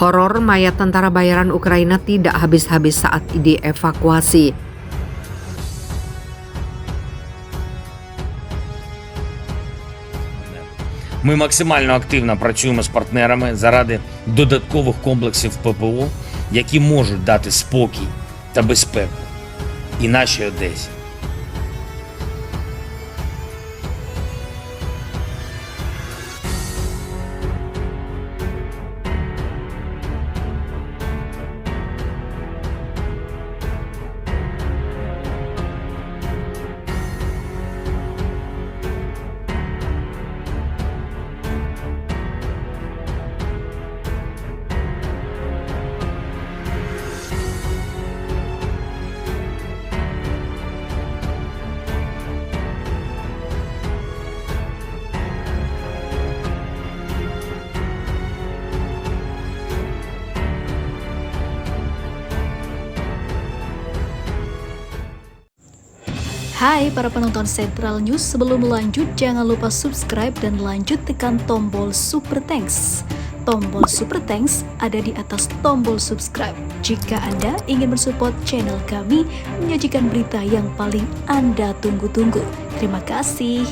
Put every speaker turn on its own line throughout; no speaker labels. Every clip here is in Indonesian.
Horor mayat tentara bayaran Ukraina tidak habis-habis saat dievakuasi.
Ми максимально активно працюємо з партнерами заради додаткових комплексів ППО, які можуть дати спокій та безпеку і нашій Одесі.
Hai para penonton Sentral News, sebelum lanjut jangan lupa subscribe dan lanjut tekan tombol Super Thanks. Tombol Super Thanks ada di atas tombol subscribe. Jika Anda ingin mensupport channel kami menyajikan berita yang paling Anda tunggu-tunggu. Terima kasih.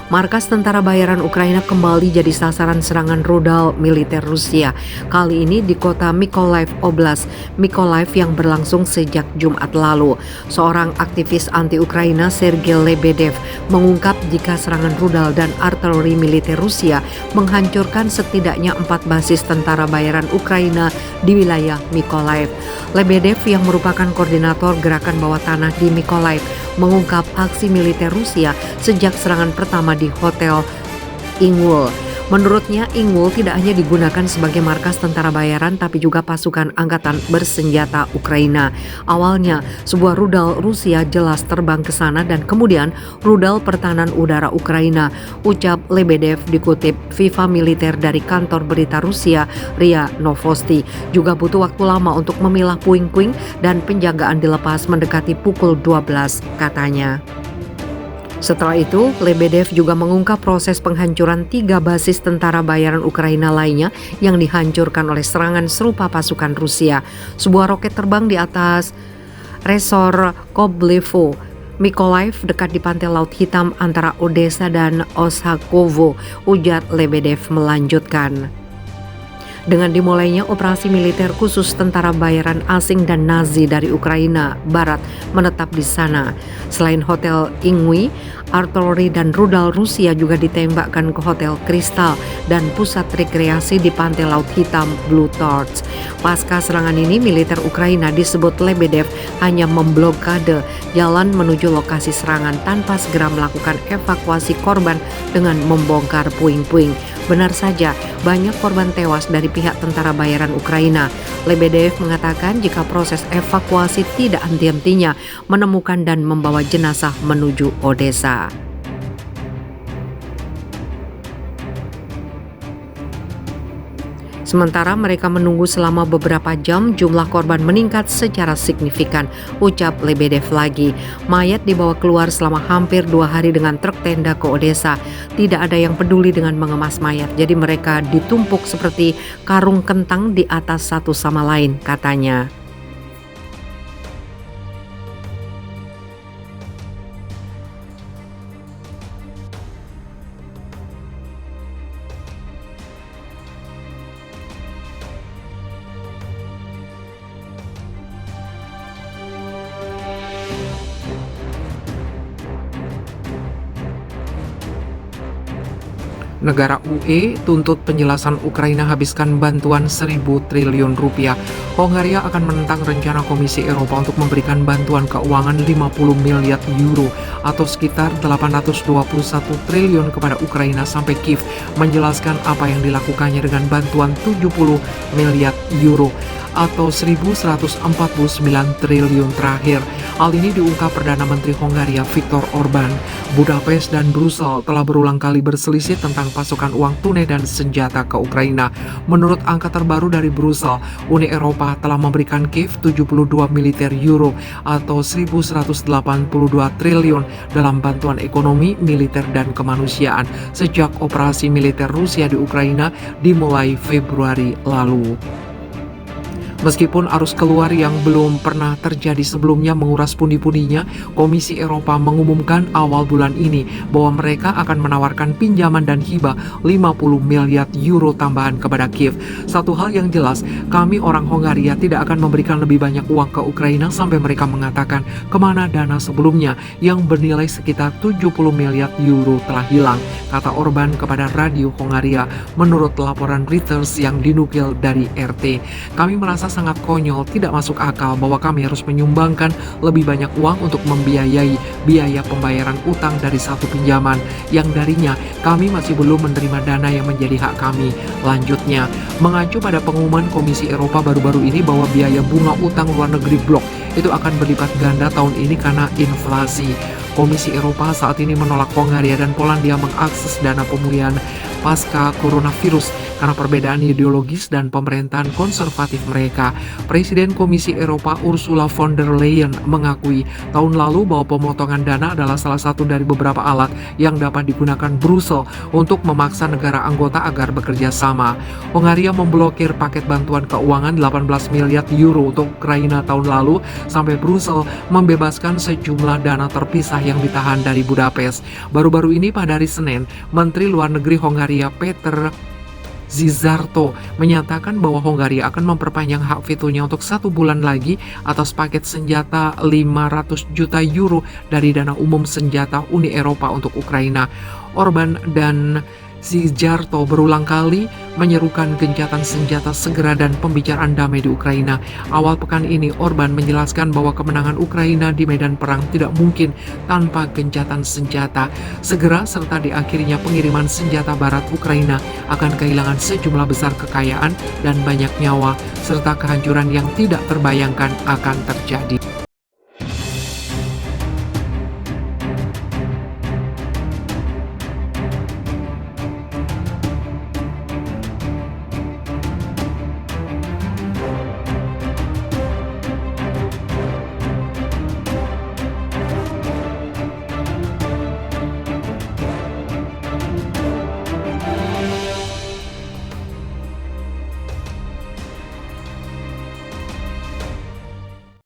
Markas tentara bayaran Ukraina kembali jadi sasaran serangan rudal militer Rusia. Kali ini di kota Mykolaiv Oblast, Mykolaiv yang berlangsung sejak Jumat lalu. Seorang aktivis anti-Ukraina, Sergei Lebedev, mengungkap jika serangan rudal dan artileri militer Rusia menghancurkan setidaknya 4 basis tentara bayaran Ukraina di wilayah Mykolaiv. Lebedev yang merupakan koordinator gerakan bawah tanah di Mykolaiv mengungkap aksi militer Rusia sejak serangan pertama di Hotel Ingul. Menurutnya, Ingul tidak hanya digunakan sebagai markas tentara bayaran tapi juga pasukan angkatan bersenjata Ukraina. Awalnya, sebuah rudal Rusia jelas terbang ke sana dan kemudian rudal pertahanan udara Ukraina, ucap Lebedev dikutip Viva Militer dari kantor berita Rusia RIA Novosti. Juga butuh waktu lama untuk memilah puing-puing dan penjagaan dilepas mendekati pukul 12, katanya. Setelah itu, Lebedev juga mengungkap proses penghancuran 3 basis tentara bayaran Ukraina lainnya yang dihancurkan oleh serangan serupa pasukan Rusia. Sebuah roket terbang di atas Resor Koblevo, Mykolaiv dekat di pantai Laut Hitam antara Odessa dan Osakovo, ujar Lebedev melanjutkan. Dengan dimulainya operasi militer khusus tentara bayaran asing dan Nazi dari Ukraina Barat menetap di sana. Selain Hotel Ingui, artileri dan rudal Rusia juga ditembakkan ke Hotel Kristal dan pusat rekreasi di pantai Laut Hitam Blue Torch. Pasca serangan ini, militer Ukraina disebut Lebedev hanya memblokade jalan menuju lokasi serangan tanpa segera melakukan evakuasi korban dengan membongkar puing-puing. Benar saja, banyak korban tewas dari pihak tentara bayaran Ukraina. Lebedev mengatakan jika proses evakuasi tidak henti-hentinya menemukan dan membawa jenazah menuju Odessa. Sementara mereka menunggu selama beberapa jam, jumlah korban meningkat secara signifikan, ucap Lebedev lagi. Mayat dibawa keluar selama hampir 2 hari dengan truk tenda ke Odessa. Tidak ada yang peduli dengan mengemas mayat, jadi mereka ditumpuk seperti karung kentang di atas satu sama lain, katanya. Negara UE tuntut penjelasan Ukraina habiskan bantuan 1.000 triliun rupiah. Hongaria akan menentang rencana Komisi Eropa untuk memberikan bantuan keuangan 50 miliar euro atau sekitar 821 triliun kepada Ukraina sampai Kiev menjelaskan apa yang dilakukannya dengan bantuan 70 miliar euro atau 1.149 triliun terakhir. Hal ini diungkap Perdana Menteri Hongaria Viktor Orban. Budapest dan Brussel telah berulang kali berselisih tentang pasokan uang tunai dan senjata ke Ukraina. Menurut angka terbaru dari Brussel, Uni Eropa telah memberikan Kiev 72 miliar euro atau 1.182 triliun dalam bantuan ekonomi, militer, dan kemanusiaan sejak operasi militer Rusia di Ukraina dimulai Februari lalu. Meskipun arus keluar yang belum pernah terjadi sebelumnya menguras pundi-pundinya, Komisi Eropa mengumumkan awal bulan ini bahwa mereka akan menawarkan pinjaman dan hibah 50 miliar euro tambahan kepada Kiev. Satu hal yang jelas, kami orang Hongaria tidak akan memberikan lebih banyak uang ke Ukraina sampai mereka mengatakan kemana dana sebelumnya yang bernilai sekitar 70 miliar euro telah hilang, kata Orban kepada Radio Hongaria menurut laporan Reuters yang dinukil dari RT. Kami merasa sangat konyol, tidak masuk akal bahwa kami harus menyumbangkan lebih banyak uang untuk membiayai biaya pembayaran utang dari satu pinjaman yang darinya kami masih belum menerima dana yang menjadi hak kami. Lanjutnya, mengacu pada pengumuman Komisi Eropa baru-baru ini bahwa biaya bunga utang luar negeri blok itu akan berlipat ganda tahun ini karena inflasi. Komisi Eropa saat ini menolak Hongaria dan Polandia mengakses dana pemulihan pasca coronavirus karena perbedaan ideologis dan pemerintahan konservatif mereka. Presiden Komisi Eropa Ursula von der Leyen mengakui tahun lalu bahwa pemotongan dana adalah salah satu dari beberapa alat yang dapat digunakan Brussel untuk memaksa negara anggota agar bekerja sama. Hongaria memblokir paket bantuan keuangan 18 miliar euro untuk Ukraina tahun lalu sampai Brussel membebaskan sejumlah dana terpisah yang ditahan dari Budapest. Baru-baru ini pada hari Senin, Menteri Luar Negeri Hongaria Peter Zizarto menyatakan bahwa Hongaria akan memperpanjang hak vetonya untuk 1 bulan lagi atas paket senjata 500 juta euro dari dana umum senjata Uni Eropa untuk Ukraina. Orban dan Zizarto berulang kali menyerukan gencatan senjata segera dan pembicaraan damai di Ukraina. Awal pekan ini, Orban menjelaskan bahwa kemenangan Ukraina di medan perang tidak mungkin tanpa gencatan senjata segera, serta diakhirinya pengiriman senjata barat Ukraina akan kehilangan sejumlah besar kekayaan dan banyak nyawa, serta kehancuran yang tidak terbayangkan akan terjadi.